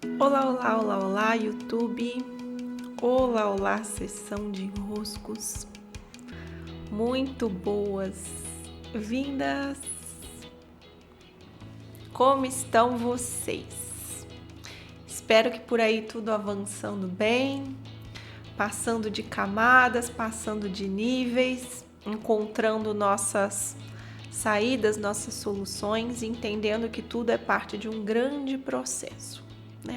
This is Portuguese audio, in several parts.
Olá, olá, olá, olá, YouTube. Olá, olá, sessão de enroscos. Muito boas-vindas. Como estão vocês? Espero que por aí tudo avançando bem, passando de camadas, passando de níveis, encontrando nossas saídas, nossas soluções, entendendo que tudo é parte de um grande processo.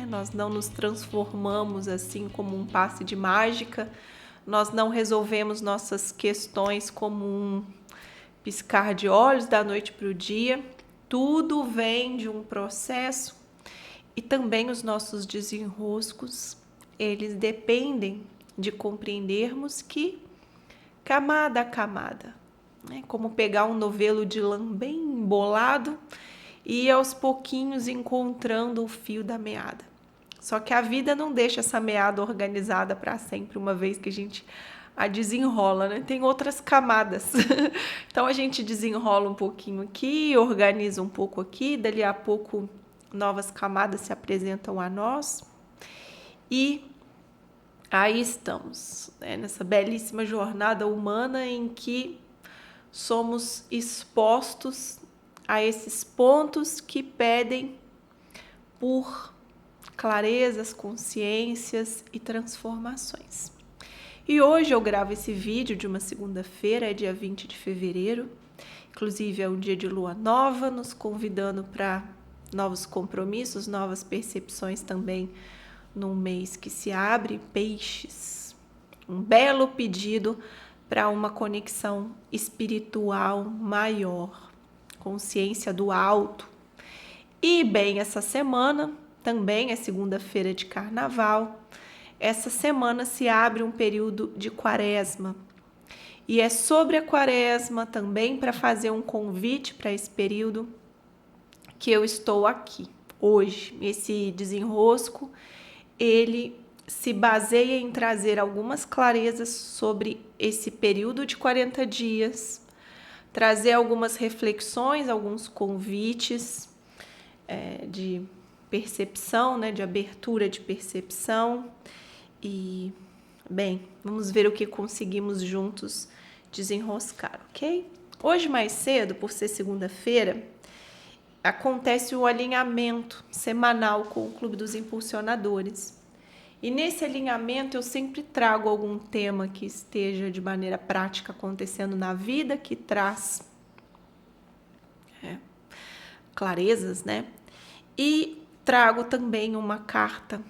Nós não nos transformamos assim como um passe de mágica, nós não resolvemos nossas questões como um piscar de olhos da noite para o dia. Tudo vem de um processo e também os nossos desenroscos, eles dependem de compreendermos que camada a camada, como pegar um novelo de lã bem embolado e aos pouquinhos encontrando o fio da meada. Só que a vida não deixa essa meada organizada para sempre, uma vez que a gente a desenrola, né? Tem outras camadas. Então a gente desenrola um pouquinho aqui, organiza um pouco aqui, dali a pouco novas camadas se apresentam a nós. E aí estamos, nessa belíssima jornada humana em que somos expostos a esses pontos que pedem por clarezas, consciências e transformações. E hoje eu gravo esse vídeo de uma segunda-feira, é dia 20 de fevereiro, inclusive é um dia de lua nova, nos convidando para novos compromissos, novas percepções também num mês que se abre, Peixes. Um belo pedido para uma conexão espiritual maior, consciência do alto. E bem, essa semana também é segunda-feira de carnaval. Essa semana se abre um período de quaresma. E é sobre a quaresma também para fazer um convite para esse período que eu estou aqui hoje. Esse desenrosco, ele se baseia em trazer algumas clarezas sobre esse período de 40 dias, trazer algumas reflexões, alguns convites de percepção, de abertura de percepção. E, bem, vamos ver o que conseguimos juntos desenroscar, ok? Hoje mais cedo, por ser segunda-feira, acontece o alinhamento semanal com o Clube dos Impulsionadores. E nesse alinhamento eu sempre trago algum tema que esteja de maneira prática acontecendo na vida, que traz clarezas, E trago também uma carta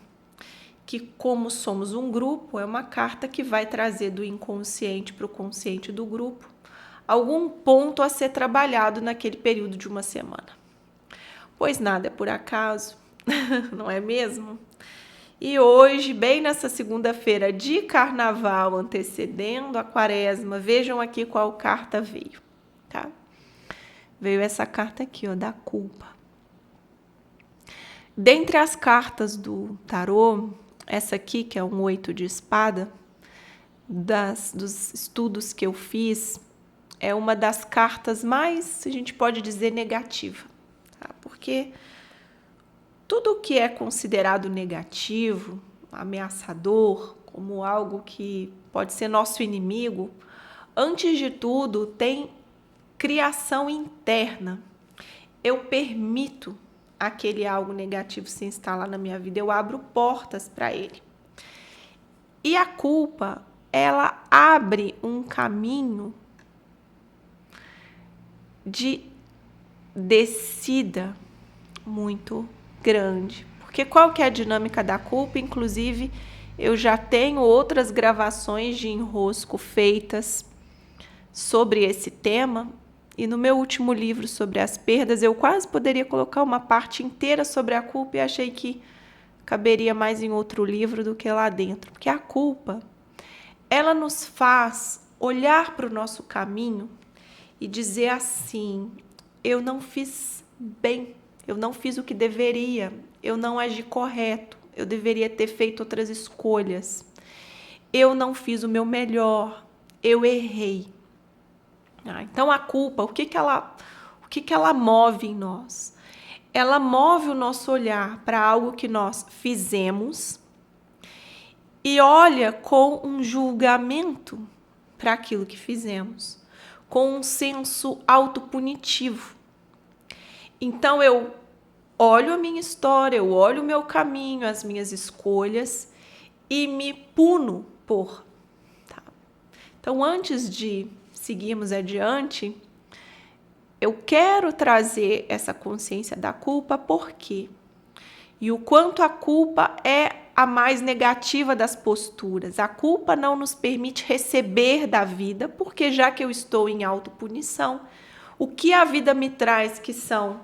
que, como somos um grupo, é uma carta que vai trazer do inconsciente para o consciente do grupo algum ponto a ser trabalhado naquele período de uma semana. Pois nada é por acaso, não é mesmo? E hoje, bem nessa segunda-feira de carnaval, antecedendo a quaresma, vejam aqui qual carta veio, tá? Veio essa carta aqui, da culpa. Dentre as cartas do tarô, essa aqui, que é um 8 de espada, dos estudos que eu fiz, é uma das cartas mais, a gente pode dizer, negativa, tá? Porque tudo que é considerado negativo, ameaçador, como algo que pode ser nosso inimigo, antes de tudo tem criação interna. Eu permito aquele algo negativo se instalar na minha vida, eu abro portas para ele. E a culpa, ela abre um caminho de descida muito grande. Porque qual que é a dinâmica da culpa? Inclusive, eu já tenho outras gravações de enrosco feitas sobre esse tema. E no meu último livro sobre as perdas, eu quase poderia colocar uma parte inteira sobre a culpa e achei que caberia mais em outro livro do que lá dentro. Porque a culpa, ela nos faz olhar para o nosso caminho e dizer assim: eu não fiz bem, eu não fiz o que deveria, eu não agi correto, eu deveria ter feito outras escolhas, eu não fiz o meu melhor, eu errei. Então a culpa, o que ela move em nós? ela move o nosso olhar para algo que nós fizemos e olha com um julgamento para aquilo que fizemos, com um senso autopunitivo. Então eu olho a minha história, eu olho o meu caminho, as minhas escolhas e me puno por. Tá? Então, antes de seguirmos adiante, eu quero trazer essa consciência da culpa, por quê? E o quanto a culpa é a mais negativa das posturas. A culpa não nos permite receber da vida, porque já que eu estou em autopunição, o que a vida me traz que são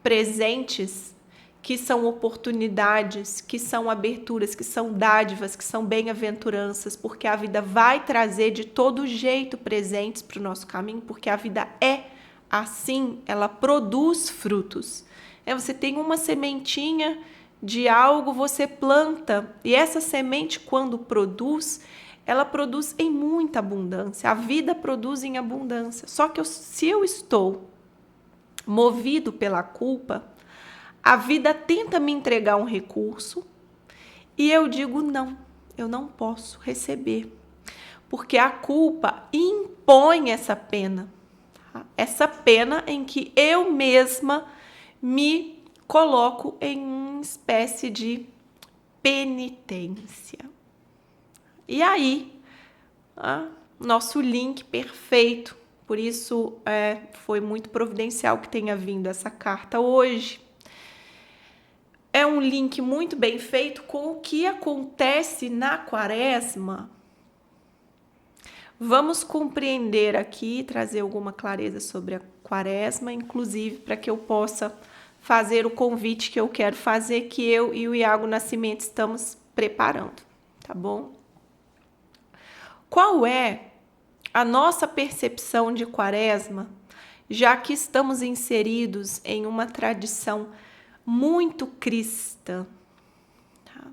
presentes, que são oportunidades, que são aberturas, que são dádivas, que são bem-aventuranças, porque a vida vai trazer de todo jeito presentes para o nosso caminho, porque a vida é assim, ela produz frutos. Você tem uma sementinha de algo, você planta, e essa semente, quando produz, ela produz em muita abundância. A vida produz em abundância. Só que se eu estou movido pela culpa, a vida tenta me entregar um recurso e eu digo não, eu não posso receber, porque a culpa impõe essa pena, tá? Essa pena em que eu mesma me coloco em uma espécie de penitência. E aí, nosso link perfeito, por isso foi muito providencial que tenha vindo essa carta hoje. É um link muito bem feito com o que acontece na quaresma. Vamos compreender aqui, trazer alguma clareza sobre a quaresma, inclusive para que eu possa fazer o convite que eu quero fazer, que eu e o Iago Nascimento estamos preparando, tá bom? Qual é a nossa percepção de quaresma, já que estamos inseridos em uma tradição muito cristã? Tá?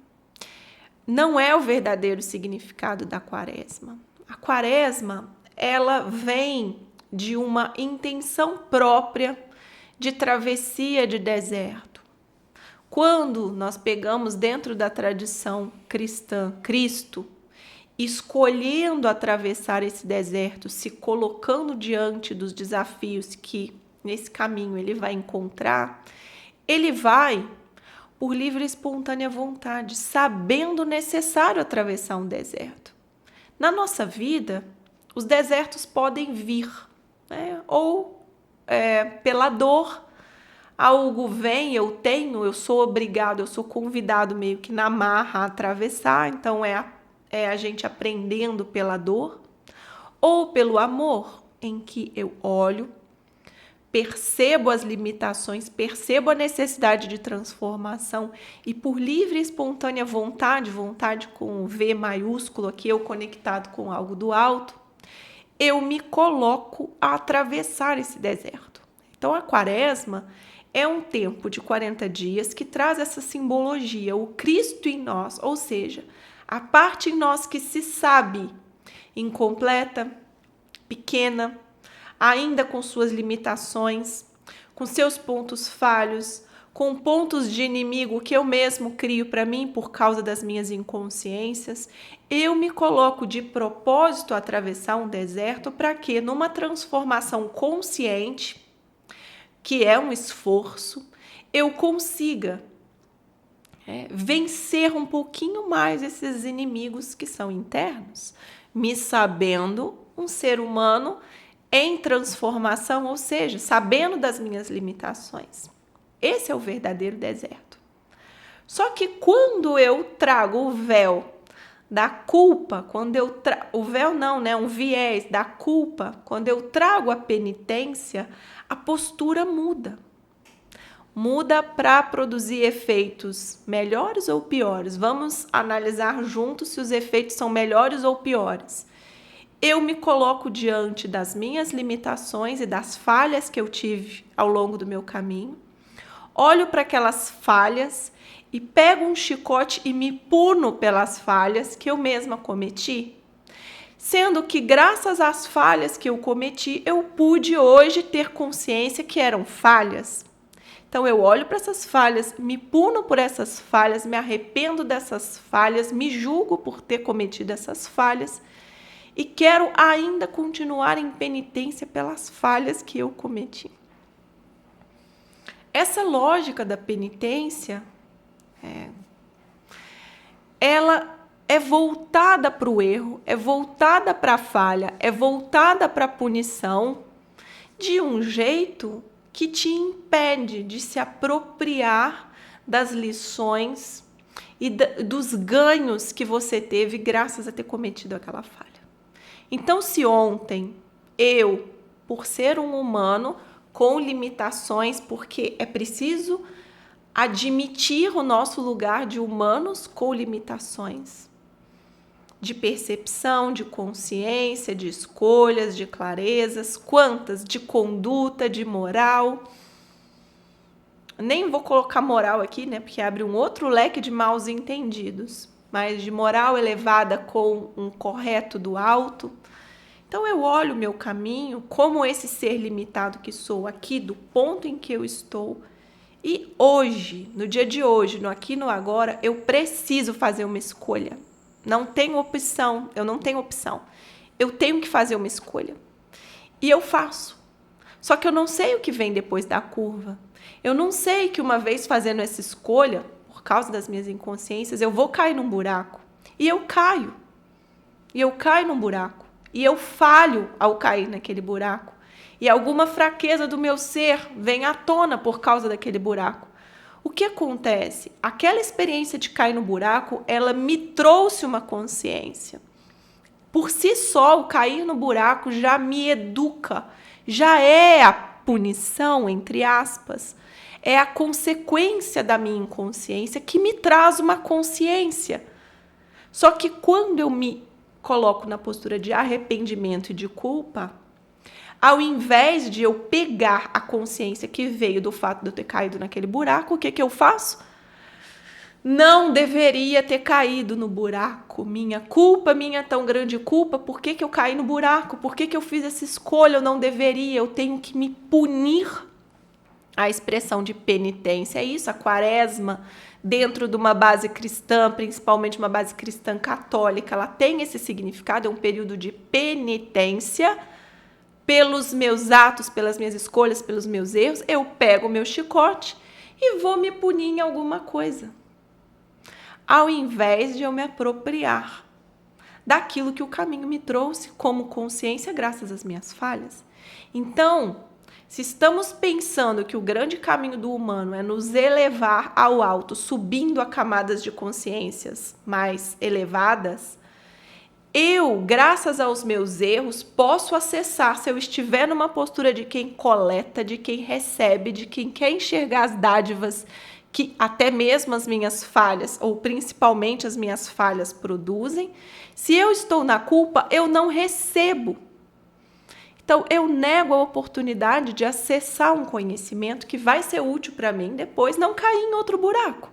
Não é o verdadeiro significado da quaresma. A quaresma, ela vem de uma intenção própria de travessia de deserto. Quando nós pegamos dentro da tradição cristã Cristo, escolhendo atravessar esse deserto, se colocando diante dos desafios que nesse caminho ele vai encontrar, ele vai por livre e espontânea vontade, sabendo necessário atravessar um deserto. Na nossa vida, os desertos podem vir, né? Ou pela dor, algo vem, eu sou obrigado, eu sou convidado meio que na marra a atravessar, então é a gente aprendendo pela dor, ou pelo amor, em que eu olho, percebo as limitações, percebo a necessidade de transformação e por livre e espontânea vontade com V maiúsculo aqui, eu conectado com algo do alto, eu me coloco a atravessar esse deserto. Então a quaresma é um tempo de 40 dias que traz essa simbologia, o Cristo em nós, ou seja, a parte em nós que se sabe incompleta, pequena, ainda com suas limitações, com seus pontos falhos, com pontos de inimigo que eu mesmo crio para mim por causa das minhas inconsciências, eu me coloco de propósito a atravessar um deserto para que, numa transformação consciente, que é um esforço, eu consiga vencer um pouquinho mais esses inimigos que são internos, me sabendo um ser humano em transformação, ou seja, sabendo das minhas limitações. Esse é o verdadeiro deserto. Só que quando eu trago o véu da culpa, o véu não, né? Um viés da culpa, quando eu trago a penitência, a postura muda. Muda para produzir efeitos melhores ou piores. Vamos analisar juntos se os efeitos são melhores ou piores. Eu me coloco diante das minhas limitações e das falhas que eu tive ao longo do meu caminho. Olho para aquelas falhas e pego um chicote e me puno pelas falhas que eu mesma cometi. Sendo que, graças às falhas que eu cometi, eu pude hoje ter consciência que eram falhas. Então eu olho para essas falhas, me puno por essas falhas, me arrependo dessas falhas, me julgo por ter cometido essas falhas e quero ainda continuar em penitência pelas falhas que eu cometi. Essa lógica da penitência, ela é voltada para o erro, é voltada para a falha, é voltada para a punição de um jeito que te impede de se apropriar das lições e dos ganhos que você teve graças a ter cometido aquela falha. Então, se ontem eu, por ser um humano com limitações, porque é preciso admitir o nosso lugar de humanos com limitações, de percepção, de consciência, de escolhas, de clarezas, quantas? De conduta, de moral. Nem vou colocar moral aqui, né? Porque abre um outro leque de maus entendidos, mas de moral elevada com um correto do alto. Então eu olho o meu caminho como esse ser limitado que sou aqui, do ponto em que eu estou. E hoje, no dia de hoje, no aqui e no agora, eu preciso fazer uma escolha. Não tenho opção, eu não tenho opção. Eu tenho que fazer uma escolha. E eu faço. Só que eu não sei o que vem depois da curva. Eu não sei que uma vez fazendo essa escolha, por causa das minhas inconsciências, eu vou cair num buraco. E eu caio. E eu caio num buraco. E eu falho ao cair naquele buraco. E alguma fraqueza do meu ser vem à tona por causa daquele buraco. O que acontece? Aquela experiência de cair no buraco, ela me trouxe uma consciência. Por si só, o cair no buraco já me educa. Já é a punição, entre aspas. É a consequência da minha inconsciência que me traz uma consciência. Só que quando eu me coloco na postura de arrependimento e de culpa, ao invés de eu pegar a consciência que veio do fato de eu ter caído naquele buraco, o que eu faço? Não deveria ter caído no buraco. Minha culpa, minha tão grande culpa, por que eu caí no buraco? Por que eu fiz essa escolha? Eu não deveria, eu tenho que me punir. A expressão de penitência é isso, a quaresma, dentro de uma base cristã, principalmente uma base cristã católica, ela tem esse significado, é um período de penitência pelos meus atos, pelas minhas escolhas, pelos meus erros. Eu pego o meu chicote e vou me punir em alguma coisa, ao invés de eu me apropriar daquilo que o caminho me trouxe como consciência graças às minhas falhas. Então, se estamos pensando que o grande caminho do humano é nos elevar ao alto, subindo a camadas de consciências mais elevadas, eu, graças aos meus erros, posso acessar, se eu estiver numa postura de quem coleta, de quem recebe, de quem quer enxergar as dádivas que até mesmo as minhas falhas, ou principalmente as minhas falhas, produzem. Se eu estou na culpa, eu não recebo. Então, eu nego a oportunidade de acessar um conhecimento que vai ser útil para mim depois, não cair em outro buraco.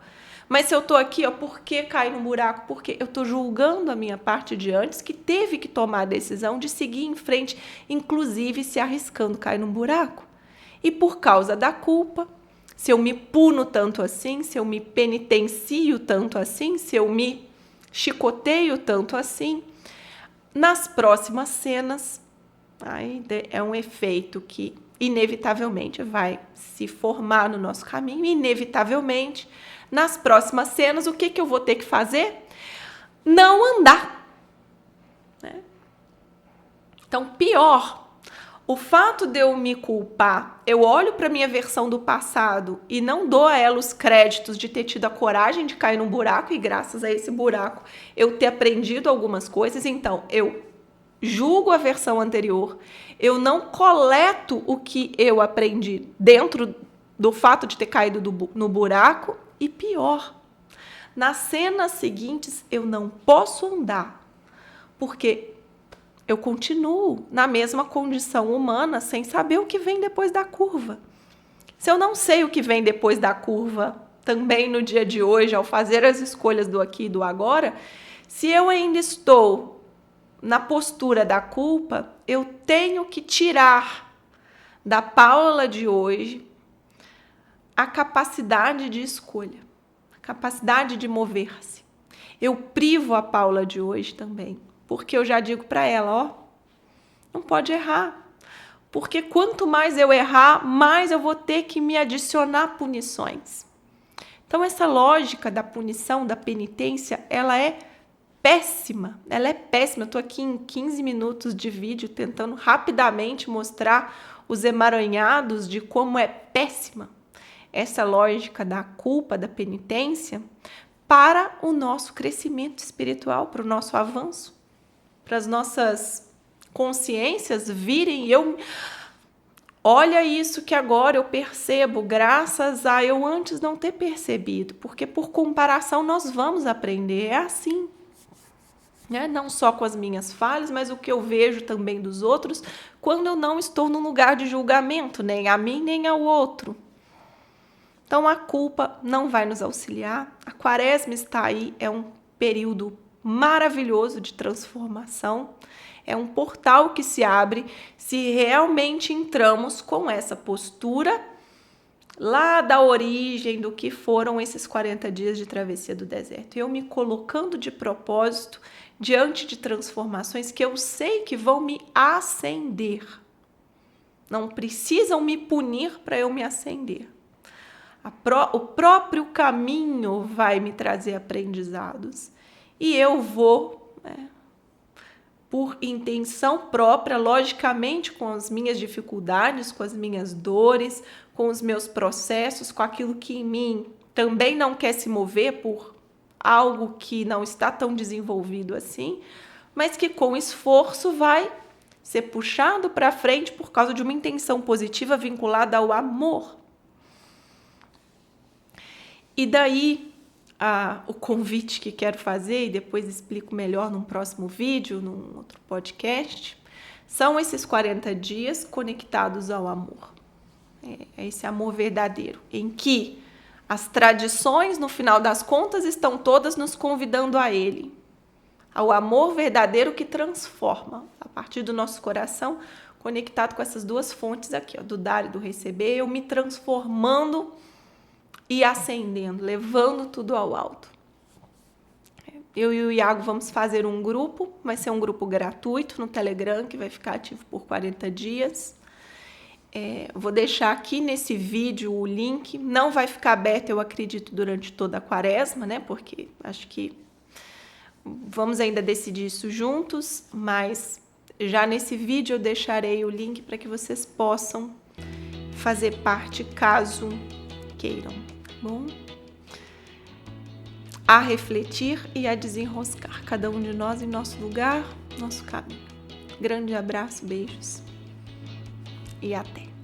Mas se eu estou aqui, por que cair no buraco? Porque eu estou julgando a minha parte de antes, que teve que tomar a decisão de seguir em frente, inclusive se arriscando cair num buraco. E por causa da culpa, se eu me puno tanto assim, se eu me penitencio tanto assim, se eu me chicoteio tanto assim, nas próximas cenas, aí é um efeito que inevitavelmente vai se formar no nosso caminho, inevitavelmente, nas próximas cenas, o que eu vou ter que fazer? Não andar. Né? Então, pior, o fato de eu me culpar, eu olho para a minha versão do passado e não dou a ela os créditos de ter tido a coragem de cair num buraco e graças a esse buraco eu ter aprendido algumas coisas, então eu julgo a versão anterior, eu não coleto o que eu aprendi dentro do fato de ter caído no buraco. E pior, nas cenas seguintes eu não posso andar, porque eu continuo na mesma condição humana sem saber o que vem depois da curva. Se eu não sei o que vem depois da curva, também no dia de hoje, ao fazer as escolhas do aqui e do agora, se eu ainda estou na postura da culpa, eu tenho que tirar da Paula de hoje a capacidade de escolha, a capacidade de mover-se. Eu privo a Paula de hoje também, porque eu já digo para ela, ó, não pode errar. Porque quanto mais eu errar, mais eu vou ter que me adicionar punições. Então, essa lógica da punição, da penitência, ela é péssima. Ela é péssima. Eu estou aqui em 15 minutos de vídeo tentando rapidamente mostrar os emaranhados de como é péssima essa lógica da culpa, da penitência, para o nosso crescimento espiritual, para o nosso avanço, para as nossas consciências virem, olha isso que agora eu percebo, graças a eu antes não ter percebido, porque por comparação nós vamos aprender, é assim, né? Não só com as minhas falhas, mas o que eu vejo também dos outros, quando eu não estou num lugar de julgamento, nem a mim, nem ao outro. Então a culpa não vai nos auxiliar, a quaresma está aí, é um período maravilhoso de transformação, é um portal que se abre se realmente entramos com essa postura lá da origem do que foram esses 40 dias de travessia do deserto. Eu me colocando de propósito diante de transformações que eu sei que vão me ascender. Não precisam me punir para eu me ascender. O próprio caminho vai me trazer aprendizados. E eu vou, por intenção própria, logicamente com as minhas dificuldades, com as minhas dores, com os meus processos, com aquilo que em mim também não quer se mover por algo que não está tão desenvolvido assim, mas que com esforço vai ser puxado para frente por causa de uma intenção positiva vinculada ao amor. E daí, o convite que quero fazer, e depois explico melhor num próximo vídeo, num outro podcast, são esses 40 dias conectados ao amor. É esse amor verdadeiro, em que as tradições, no final das contas, estão todas nos convidando a ele. Ao amor verdadeiro que transforma, a partir do nosso coração, conectado com essas duas fontes aqui, do dar e do receber, eu me transformando e ascendendo, levando tudo ao alto. Eu e o Iago vamos fazer um grupo, vai ser um grupo gratuito no Telegram, que vai ficar ativo por 40 dias. Vou deixar aqui nesse vídeo o link, não vai ficar aberto, eu acredito, durante toda a quaresma, né? Porque acho que vamos ainda decidir isso juntos, mas já nesse vídeo eu deixarei o link para que vocês possam fazer parte, caso queiram. Bom, a refletir e a desenroscar, cada um de nós em nosso lugar, nosso caminho. Grande abraço, beijos e até!